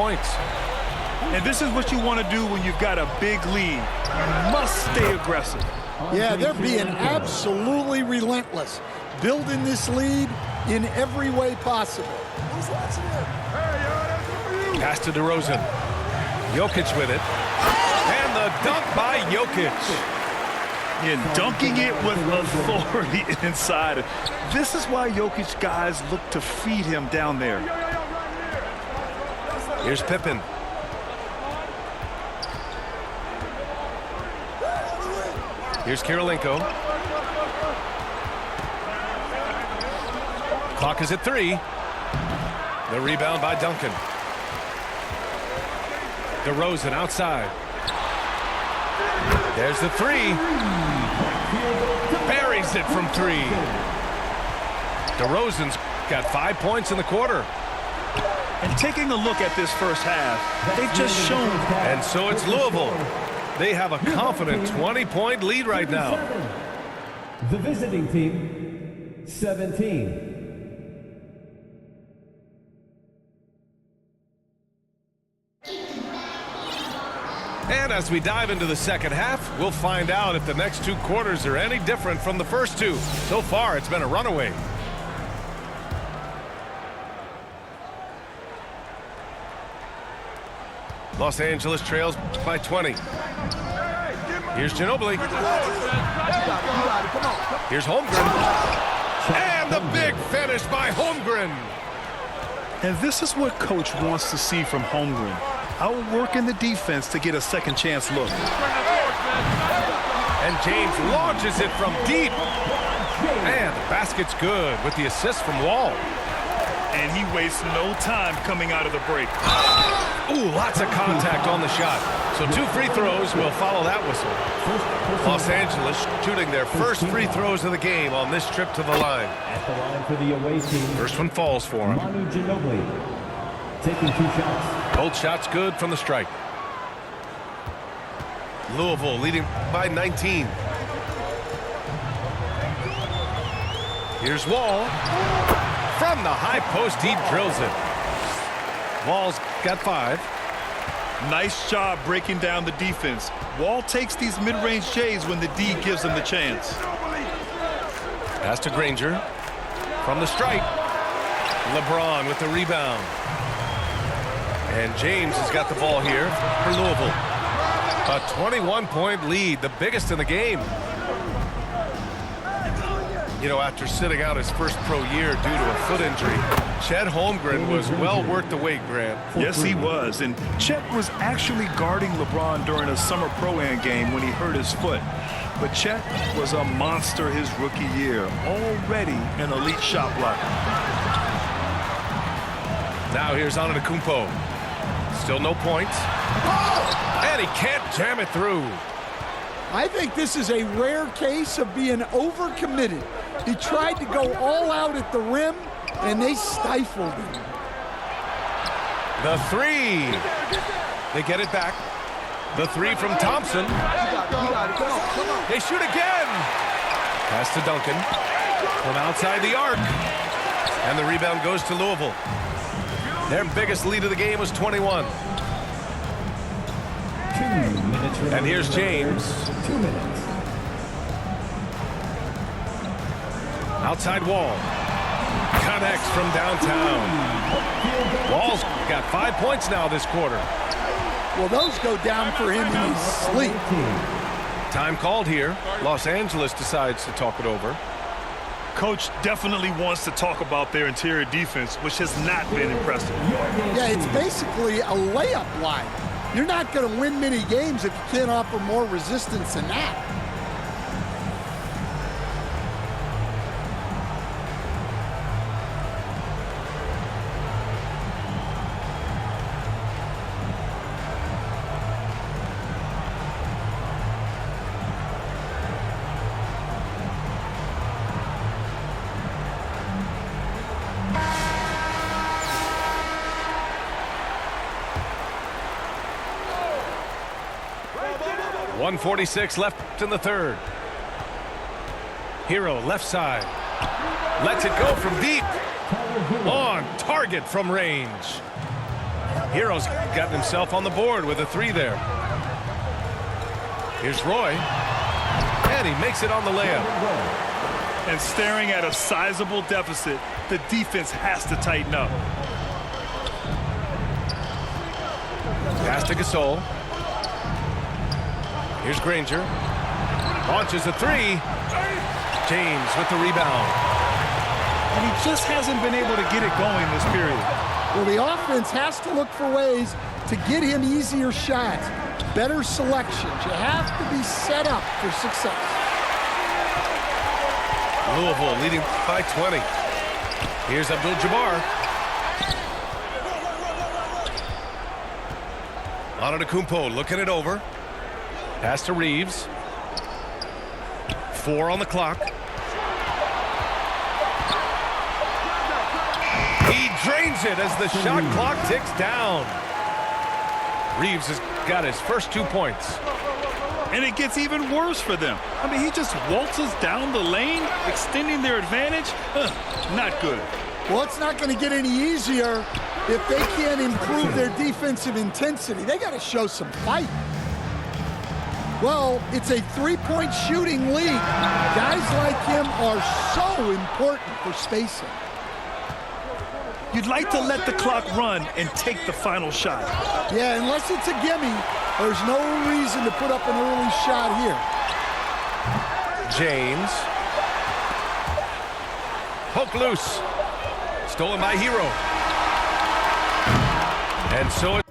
points. And this is what you want to do when you've got a big lead. You must stay aggressive. Yeah, they're being absolutely relentless, building this lead in every way possible. Pass to DeRozan. Jokic with it. And the dunk by Jokic. And dunking it with authority inside. This is why Jokic guys look to feed him down there. Here's Pippen. Here's Kirilenko. Clock is at 3. The rebound by Duncan. DeRozan outside. There's the 3. Buries it from 3. DeRozan's got 5 points in the quarter. And taking a look at this first half, they've just shown. And so it's Louisville. They have a confident 20-point lead right now. The visiting team, 17. And as we dive into the second half, we'll find out if the next 2 quarters are any different from the first 2. So far, it's been a runaway. Los Angeles trails by 20. Here's Ginobili. Here's Holmgren. And the big finish by Holmgren. And this is what Coach wants to see from Holmgren. Outworking the defense to get a second chance look. And James launches it from deep. And the basket's good with the assist from Wall. And he wastes no time coming out of the break. Ooh, lots of contact on the shot. So 2 free throws will follow that whistle. Los Angeles shooting their first free throws of the game on this trip to the line. At the line for the away team. First one falls for him. Manu Ginobili taking 2 shots. Both shots good from the strike. Louisville leading by 19. Here's Wall. From the high post, he drills it. Wall's got 5. Nice job breaking down the defense. Wall takes these mid-range J's when the D gives him the chance. Pass to Granger. From the strike. LeBron with the rebound. And James has got the ball here for Louisville. A 21-point lead, the biggest in the game. You know, after sitting out his first pro year due to a foot injury, Chet Holmgren was well worth the wait, Grant. Yes, he was. And Chet was actually guarding LeBron during a summer pro-am game when he hurt his foot. But Chet was a monster his rookie year, already an elite shot blocker. Now here's Antetokounmpo. Still no points. And he can't jam it through. I think this is a rare case of being overcommitted. He tried to go all out at the rim, and they stifled him. The 3. They get it back. The 3 from Thompson. They shoot again. Pass to Duncan. From outside the arc. And the rebound goes to Louisville. Their biggest lead of the game was 21. 2 minutes remaining. And here's James. 2 minutes. Outside Wall. Connects from downtown. Wall's got 5 points now this quarter. Well, those go down for him in his sleep. Time called here. Los Angeles decides to talk it over. Coach definitely wants to talk about their interior defense, which has not been impressive. Yeah, it's basically a layup line. You're not going to win many games if you can't offer more resistance than that. .146 left in the third. Hero left side. Lets it go from deep. On target from range. Hero's gotten himself on the board with a 3 there. Here's Roy. And he makes it on the layup. And staring at a sizable deficit, the defense has to tighten up. Pass to Gasol. Here's Granger. Launches a 3. James with the rebound. And he just hasn't been able to get it going this period. Well, the offense has to look for ways to get him easier shots, better selections. You have to be set up for success. Louisville leading by 20. Here's Abdul-Jabbar. Antetokounmpo looking it over. Pass to Reeves. 4 on the clock. He drains it as the shot clock ticks down. Reeves has got his first 2 points. And it gets even worse for them. I mean, he just waltzes down the lane, extending their advantage. Not good. Well, it's not going to get any easier if they can't improve their defensive intensity. They got to show some fight. Well, it's a 3-point shooting league. Guys like him are so important for spacing. You'd like to let the clock run and take the final shot. Yeah, unless it's a gimme, there's no reason to put up an early shot here. James. Poke loose. Stolen by Hero. And so it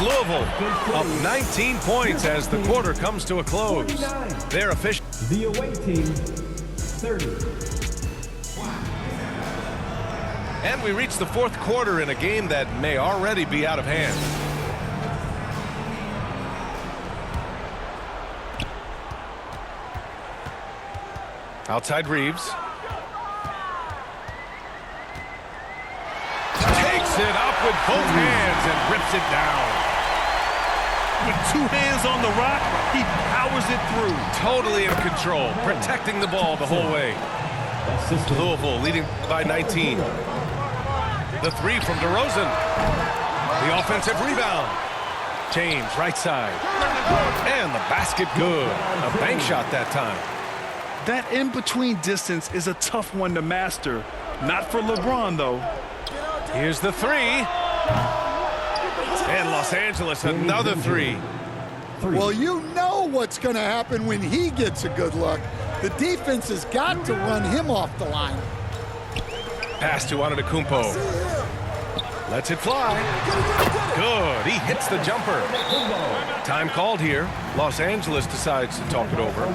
Louisville up 19 points as the quarter comes to a close. They're official. The away team, 30. And we reach the 4th quarter in a game that may already be out of hand. Outside Reeves. Takes it up with both hands and rips it down. With 2 hands on the rock, he powers it through. Totally in control, protecting the ball the whole way. Louisville leading by 19. The 3 from DeRozan. The offensive rebound. James, right side. And the basket good. A bank shot that time. That in-between distance is a tough one to master. Not for LeBron, though. Here's the 3. And Los Angeles, another 3. Well, you know what's going to happen when he gets a good look. The defense has got to run him off the line. Pass to Antetokounmpo. Lets it fly. Good. He hits the jumper. Time called here. Los Angeles decides to talk it over.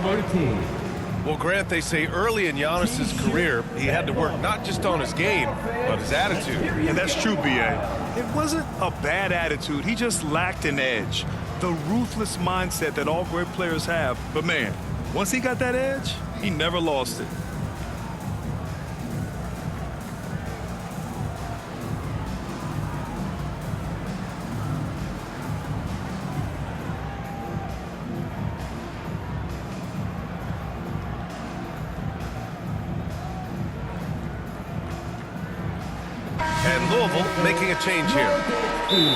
Well, Grant, they say early in Giannis's career, he had to work not just on his game, but his attitude. And that's true, B.A. It wasn't a bad attitude. He just lacked an edge. The ruthless mindset that all great players have. But, man, once he got that edge, he never lost it. And Louisville making a change here.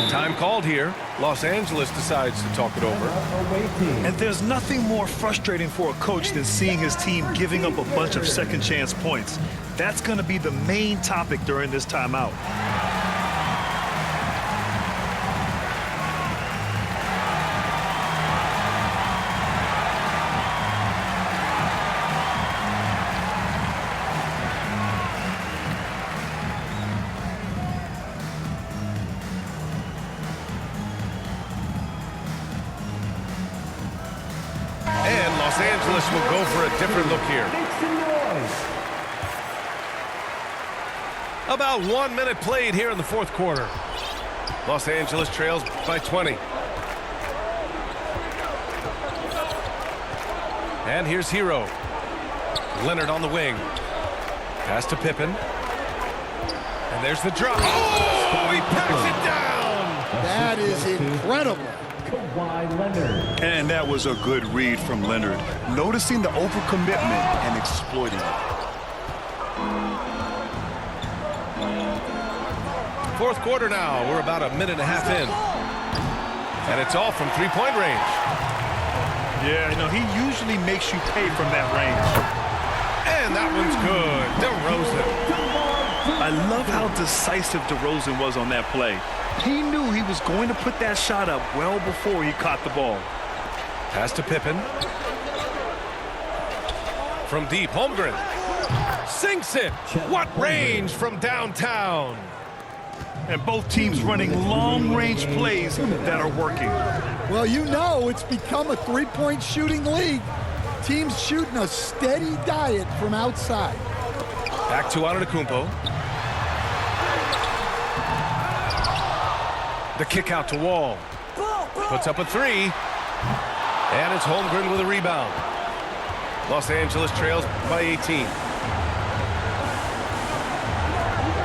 Time called here. Los Angeles decides to talk it over. And there's nothing more frustrating for a coach than seeing his team giving up a bunch of second chance points. That's going to be the main topic during this timeout. And Los Angeles will go for a different look here. About 1 minute played here in the 4th quarter. Los Angeles trails by 20. And here's Hero. Leonard on the wing. Pass to Pippen. And there's the drop. Oh, he packs it down. That is incredible. And that was a good read from Leonard, noticing the overcommitment and exploiting it. Fourth quarter now. We're about a minute and a half in. And it's all from three-point range. Yeah, you know, he usually makes you pay from that range. And that one's good. DeRozan. I love how decisive DeRozan was on that play. He knew he was going to put that shot up well before he caught the ball. Pass to Pippen. From deep, Holmgren. Sinks it. What range from downtown. And both teams running long-range plays that are working. Well, you know it's become a three-point shooting league. Teams shooting a steady diet from outside. Back to Antetokounmpo. The kick out to Wall. Puts up a three. And it's Holmgren with a rebound. Los Angeles trails by 18.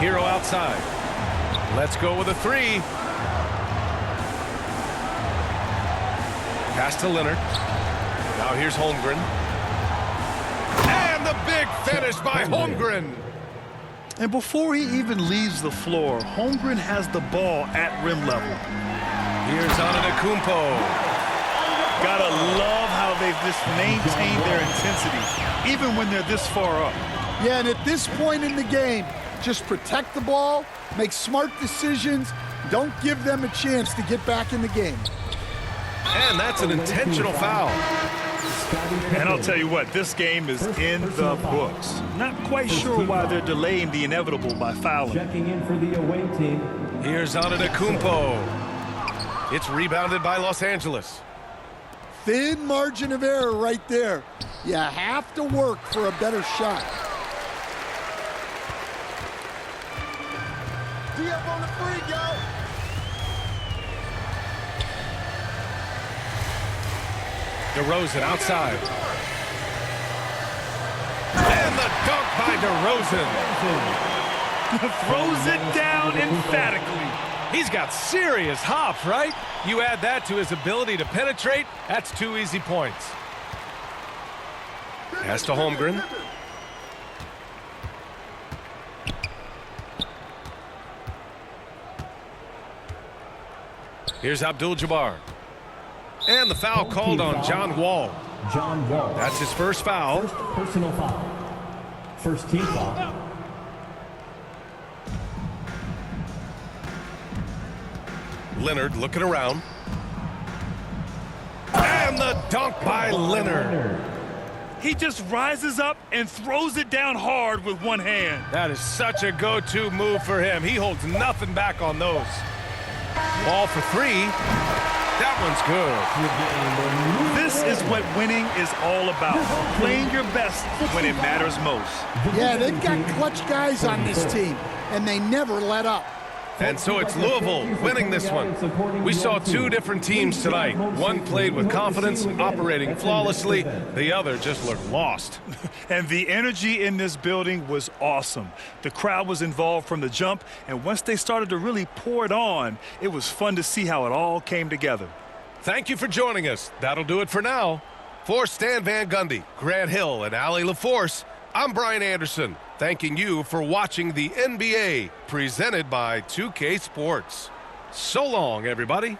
Hero outside. Let's go with a three. Pass to Leonard. Now here's Holmgren. And the big finish by Holmgren. And before he even leaves the floor, Holmgren has the ball at rim level. Here's Antetokounmpo. Gotta love how they've just maintained their intensity, even when they're this far up. Yeah, and at this point in the game, just protect the ball, make smart decisions, don't give them a chance to get back in the game. And that's an intentional foul. And I'll tell you what, this game is in the books. Not quite sure why they're delaying the inevitable by fouling. Checking in for the away team. Here's Antetokounmpo. It's rebounded by Los Angeles. Thin margin of error right there. You have to work for a better shot. D-up on the free, yo. DeRozan outside. And the dunk by DeRozan. Throws it down emphatically. He's got serious hops, right? You add that to his ability to penetrate, that's 2 easy points. Pass to Holmgren. Here's Abdul-Jabbar. And the foul called on John Wall. John Wall. That's his first foul. First personal foul. First team foul. Leonard looking around. And the dunk by Leonard. He just rises up and throws it down hard with one hand. That is such a go-to move for him. He holds nothing back on those. Ball for three. That one's good. This is what winning is all about. Playing your best when it matters most. Yeah, they've got clutch guys on this team, and they never let up. And so it's Louisville winning this one. We saw two different teams tonight. One played with confidence, operating flawlessly. The other just looked lost. And the energy in this building was awesome. The crowd was involved from the jump, and once they started to really pour it on, it was fun to see how it all came together. Thank you for joining us. That'll do it for now. For Stan Van Gundy, Grant Hill, and Allie LaForce, I'm Brian Anderson, thanking you for watching the NBA presented by 2K Sports. So long, everybody.